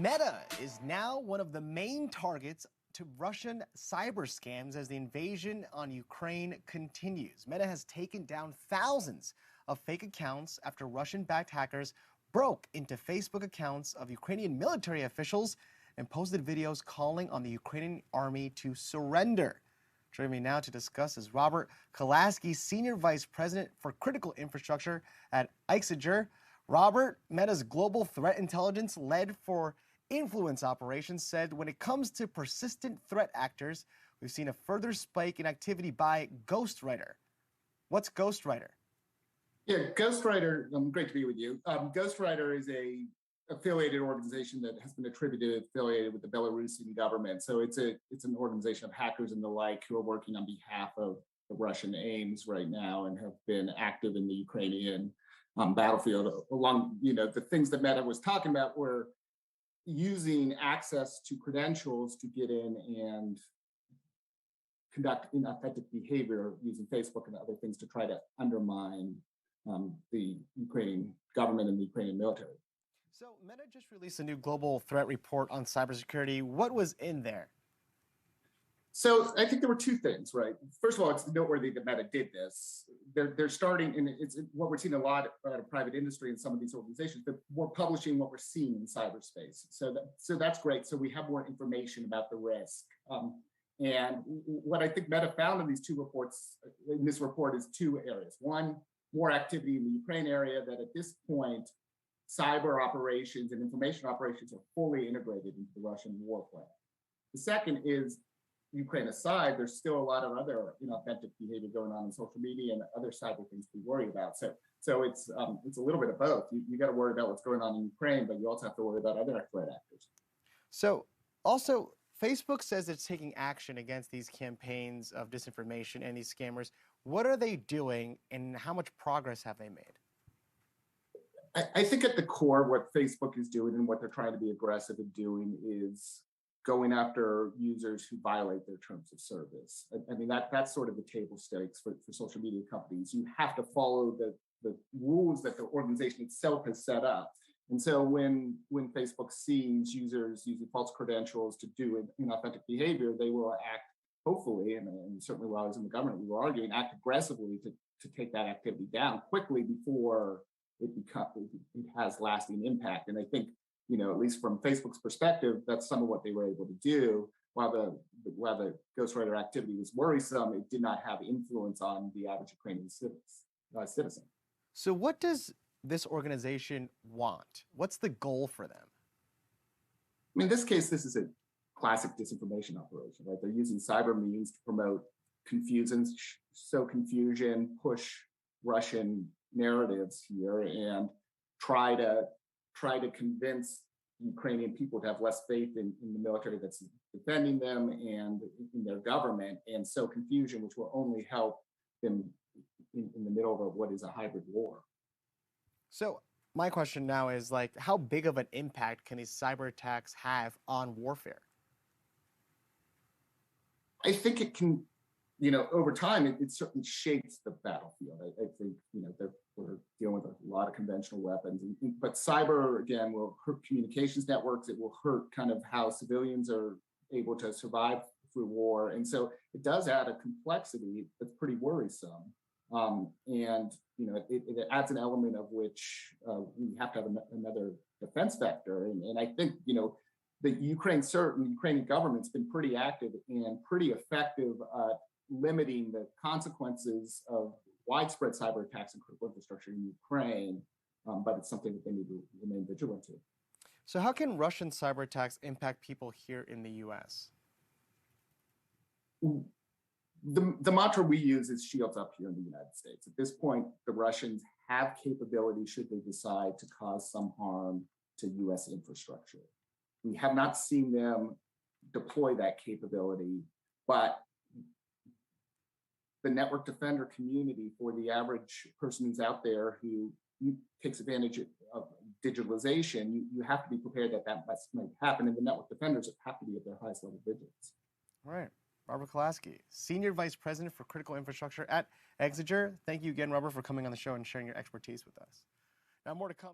Meta is now one of the main targets to Russian cyber scams as the invasion on Ukraine continues. Meta has taken down thousands of fake accounts after Russian-backed hackers broke into Facebook accounts of Ukrainian military officials and posted videos calling on the Ukrainian army to surrender. Joining me now to discuss is Robert Kolasky, Senior Vice President for Critical Infrastructure at Exiger. Robert, Meta's global threat intelligence led for influence operations, said when it comes to persistent threat actors, we've seen a further spike in activity by Ghostwriter. What's Ghostwriter? Yeah, Ghostwriter, great to be with you. Ghostwriter is a affiliated organization that has been affiliated with the Belarusian government. So it's an organization of hackers and the like who are working on behalf of the Russian aims right now and have been active in the Ukrainian battlefield. Along, the things that Meta was talking about were using access to credentials to get in and conduct inauthentic behavior using Facebook and other things to try to undermine the Ukrainian government and the Ukrainian military. So Meta just released a new global threat report on cybersecurity. What was in there? So I think there were two things, right? First of all, it's noteworthy that Meta did this. They're starting, and it's what we're seeing a lot out of private industry in some of these organizations, that we're publishing what we're seeing in cyberspace. So that's great. So we have more information about the risk. And what I think Meta found in these two reports, in this report, is two areas. One, more activity in the Ukraine area, that at this point, cyber operations and information operations are fully integrated into the Russian war plan. The second is, Ukraine aside, there's still a lot of other inauthentic behavior going on in social media and other cyber things to worry about. So it's a little bit of both. You got to worry about what's going on in Ukraine, but you also have to worry about other threat actors. So also, Facebook says it's taking action against these campaigns of disinformation and these scammers. What are they doing, and how much progress have they made? I think at the core, what Facebook is doing and what they're trying to be aggressive in doing is going after users who violate their terms of service. I mean, that's sort of the table stakes for social media companies. You have to follow the rules that the organization itself has set up. And so when Facebook sees users using false credentials to do inauthentic behavior, they will act, hopefully, and certainly while I was in the government, we were arguing, act aggressively to take that activity down quickly before it has lasting impact. And I think, at least from Facebook's perspective, that's some of what they were able to do. While the Ghostwriter activity was worrisome, it did not have influence on the average Ukrainian citizen. So what does this organization want? What's the goal for them? I mean, in this case, this is a classic disinformation operation, right? They're using cyber means to promote confusion, sow confusion, push Russian narratives here, and try to convince Ukrainian people to have less faith in the military that's defending them and in their government, and sow confusion, which will only help them in the middle of what is a hybrid war. So my question now is, how big of an impact can these cyber attacks have on warfare? I think it can, over time, it certainly shapes the battlefield. I think, we're dealing with a lot of conventional weapons, but cyber, again, will hurt communications networks. It will hurt kind of how civilians are able to survive through war. And so it does add a complexity that's pretty worrisome. And, it adds an element of which we have to have another defense vector. And I think, the Ukrainian government's been pretty active and pretty effective at limiting the consequences of widespread cyber attacks and critical infrastructure in Ukraine, but it's something that they need to remain vigilant to. So how can Russian cyber attacks impact people here in the U.S.? The mantra we use is shields up here in the United States. At this point, the Russians have capability should they decide to cause some harm to U.S. infrastructure. We have not seen them deploy that capability, but the network defender community, for the average person who's out there who takes advantage of digitalization, you have to be prepared that might happen, and the network defenders have to be at their highest level vigilance. All right. Robert Kolasky, Senior Vice President for Critical Infrastructure at Exiger. Thank you again, Robert, for coming on the show and sharing your expertise with us. Now, more to come.